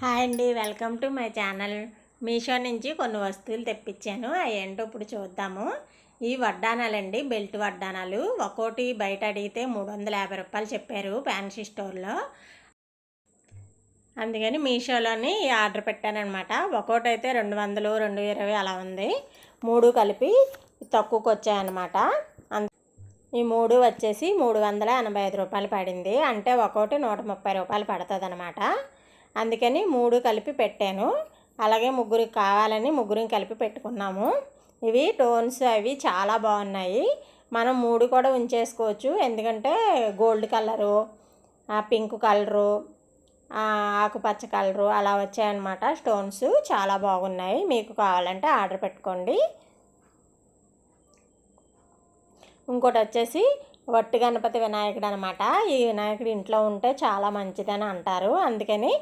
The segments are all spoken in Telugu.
హాయ్ అండి, welcome to my channel. Meesho నుంచి కొన్ని వస్తువులు తెప్పించాను. అవి ఏంటో ఇప్పుడు చూద్దాము. ఈ వడ్డానాలండి, బెల్ట్ వడ్డానాలు. ఒక్కోటి బయట అడిగితే 350 రూపాయలు చెప్పారు ఫ్యాన్సీ స్టోర్లో. అందుకని మీషోలోని ఆర్డర్ పెట్టానమాట. ఒక్కోటి అయితే 200, 220 అలా ఉంది. 3 కలిపి తక్కువకి వచ్చాయన్నమాట. ఈ 3 వచ్చేసి 385 రూపాయలు పడింది. అంటే ఒక్కోటి 130 రూపాయలు పడుతుంది అనమాట. అందుకని 3 కలిపి పెట్టాను. అలాగే ముగ్గురికి కావాలని ముగ్గురిని కలిపి పెట్టుకున్నాము. ఇవి టోన్స్ అవి చాలా బాగున్నాయి. మనం 3 కూడా ఉంచేసుకోవచ్చు. ఎందుకంటే గోల్డ్ కలరు, పింక్ కలరు, ఆకుపచ్చ కలరు అలా వచ్చాయన్నమాట. స్టోన్స్ చాలా బాగున్నాయి. మీకు కావాలంటే ఆర్డర్ పెట్టుకోండి. ఇంకోటి వచ్చేసి వట్టి గణపతి వినాయకుడు అనమాట. ఈ వినాయకుడు ఇంట్లో ఉంటే చాలా మంచిదని అంటారు. అందుకని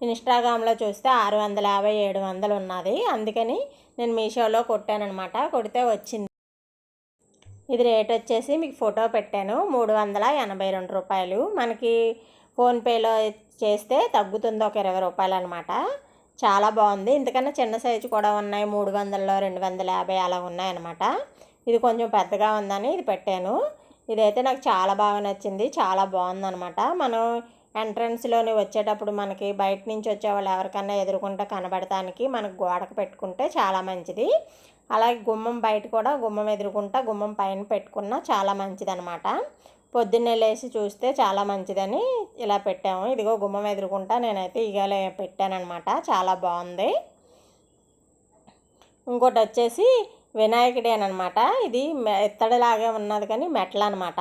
ఇన్స్టాగ్రామ్లో చూస్తే 650, 700 ఉన్నది. అందుకని నేను మీషోలో కొట్టానమాట. కొడితే వచ్చింది. ఇది రేట్ వచ్చేసి మీకు ఫోటో పెట్టాను, 382 రూపాయలు. మనకి ఫోన్పేలో చేస్తే తగ్గుతుంది, ఒక 20 రూపాయలు అనమాట. చాలా బాగుంది. ఇంతకన్నా చిన్న సైజు కూడా ఉన్నాయి, 300లో 250 అలా ఉన్నాయన్నమాట. ఇది కొంచెం పెద్దగా ఉందని ఇది పెట్టాను. ఇదైతే నాకు చాలా బాగా నచ్చింది, చాలా బాగుందనమాట. మనం ఎంట్రన్స్లోని వచ్చేటప్పుడు మనకి బయట నుంచి వచ్చేవాళ్ళు ఎవరికన్నా ఎదురుకుంటే కనబడటానికి మనకు గోడకు పెట్టుకుంటే చాలా మంచిది. అలాగే గుమ్మం బయట కూడా గుమ్మం ఎదురుకుంటా గుమ్మం పైన పెట్టుకున్నా చాలా మంచిదనమాట. పొద్దున్నే లేచి చూస్తే చాలా మంచిదని ఇలా పెట్టాము. ఇదిగో గుమ్మం ఎదురుకుంటా నేనైతే ఇగలే పెట్టానమాట. చాలా బాగుంది. ఇంకోటి వచ్చేసి వినాయకుడేనమాట. ఇది ఎత్తడిలాగే ఉన్నది కానీ మెట్ల అనమాట.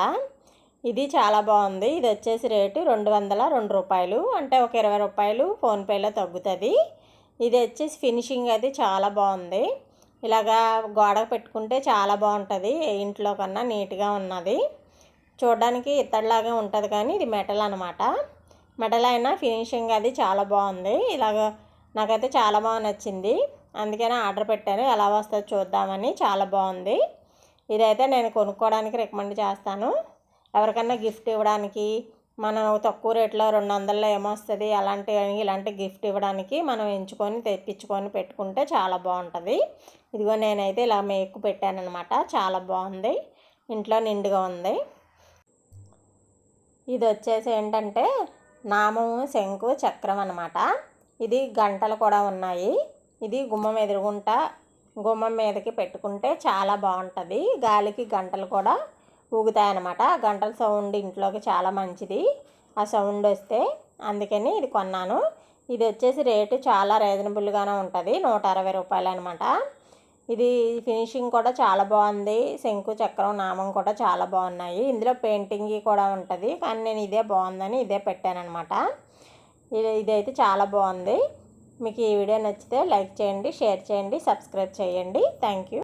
ఇది చాలా బాగుంది. ఇది వచ్చేసి రేటు 202 రూపాయలు. అంటే ఒక 20 రూపాయలు ఫోన్పేలో తగ్గుతుంది. ఇది వచ్చేసి ఫినిషింగ్ అది చాలా బాగుంది. ఇలాగా గోడకు పెట్టుకుంటే చాలా బాగుంటుంది. ఇంట్లో కన్నా నీట్గా ఉన్నది. చూడడానికి ఇత్తడిలాగే ఉంటుంది కానీ ఇది మెటల్ అనమాట. మెటల్ అయినా ఫినిషింగ్ అది చాలా బాగుంది. ఇలాగ నాకైతే చాలా బాగా నచ్చింది. అందుకనే ఆర్డర్ పెట్టాను. ఎలా వస్తుందో చూద్దామని. చాలా బాగుంది. ఇదైతే నేను కొనుక్కోవడానికి రికమెండ్ చేస్తాను. ఎవరికన్నా గిఫ్ట్ ఇవ్వడానికి, మనం తక్కువ రేట్లో 200లో ఏమొస్తుంది ఇలాంటి గిఫ్ట్ ఇవ్వడానికి మనం ఎంచుకొని తెప్పించుకొని పెట్టుకుంటే చాలా బాగుంటుంది. ఇదిగో నేనైతే ఇలా మేకు పెట్టానమాట. చాలా బాగుంది. ఇంట్లో నిండుగా ఉంది. ఇది వచ్చేసి ఏంటంటే నామము, శంకు, చక్రం అనమాట. ఇది గంటలు కూడా ఉన్నాయి. ఇది గుమ్మం ఎదురుగుంటా గుమ్మం మీదకి పెట్టుకుంటే చాలా బాగుంటుంది. గాలికి గంటలు కూడా ఊగుతాయన్నమాట. గంటల సౌండ్ ఇంట్లోకి చాలా మంచిది, ఆ సౌండ్ వస్తే. అందుకని ఇది కొన్నాను. ఇది వచ్చేసి రేటు చాలా రీజనబుల్గానే ఉంటుంది, 160 రూపాయలు అనమాట. ఇది ఫినిషింగ్ కూడా చాలా బాగుంది. శంకు, చక్రం, నామం కూడా చాలా బాగున్నాయి. ఇందులో పెయింటింగ్ కూడా ఉంటుంది కానీ నేను ఇదే బాగుందని ఇదే పెట్టానమాట. ఇదైతే చాలా బాగుంది. మీకు ఈ వీడియో నచ్చితే లైక్ చేయండి, షేర్ చేయండి, సబ్స్క్రైబ్ చేయండి. Thank you.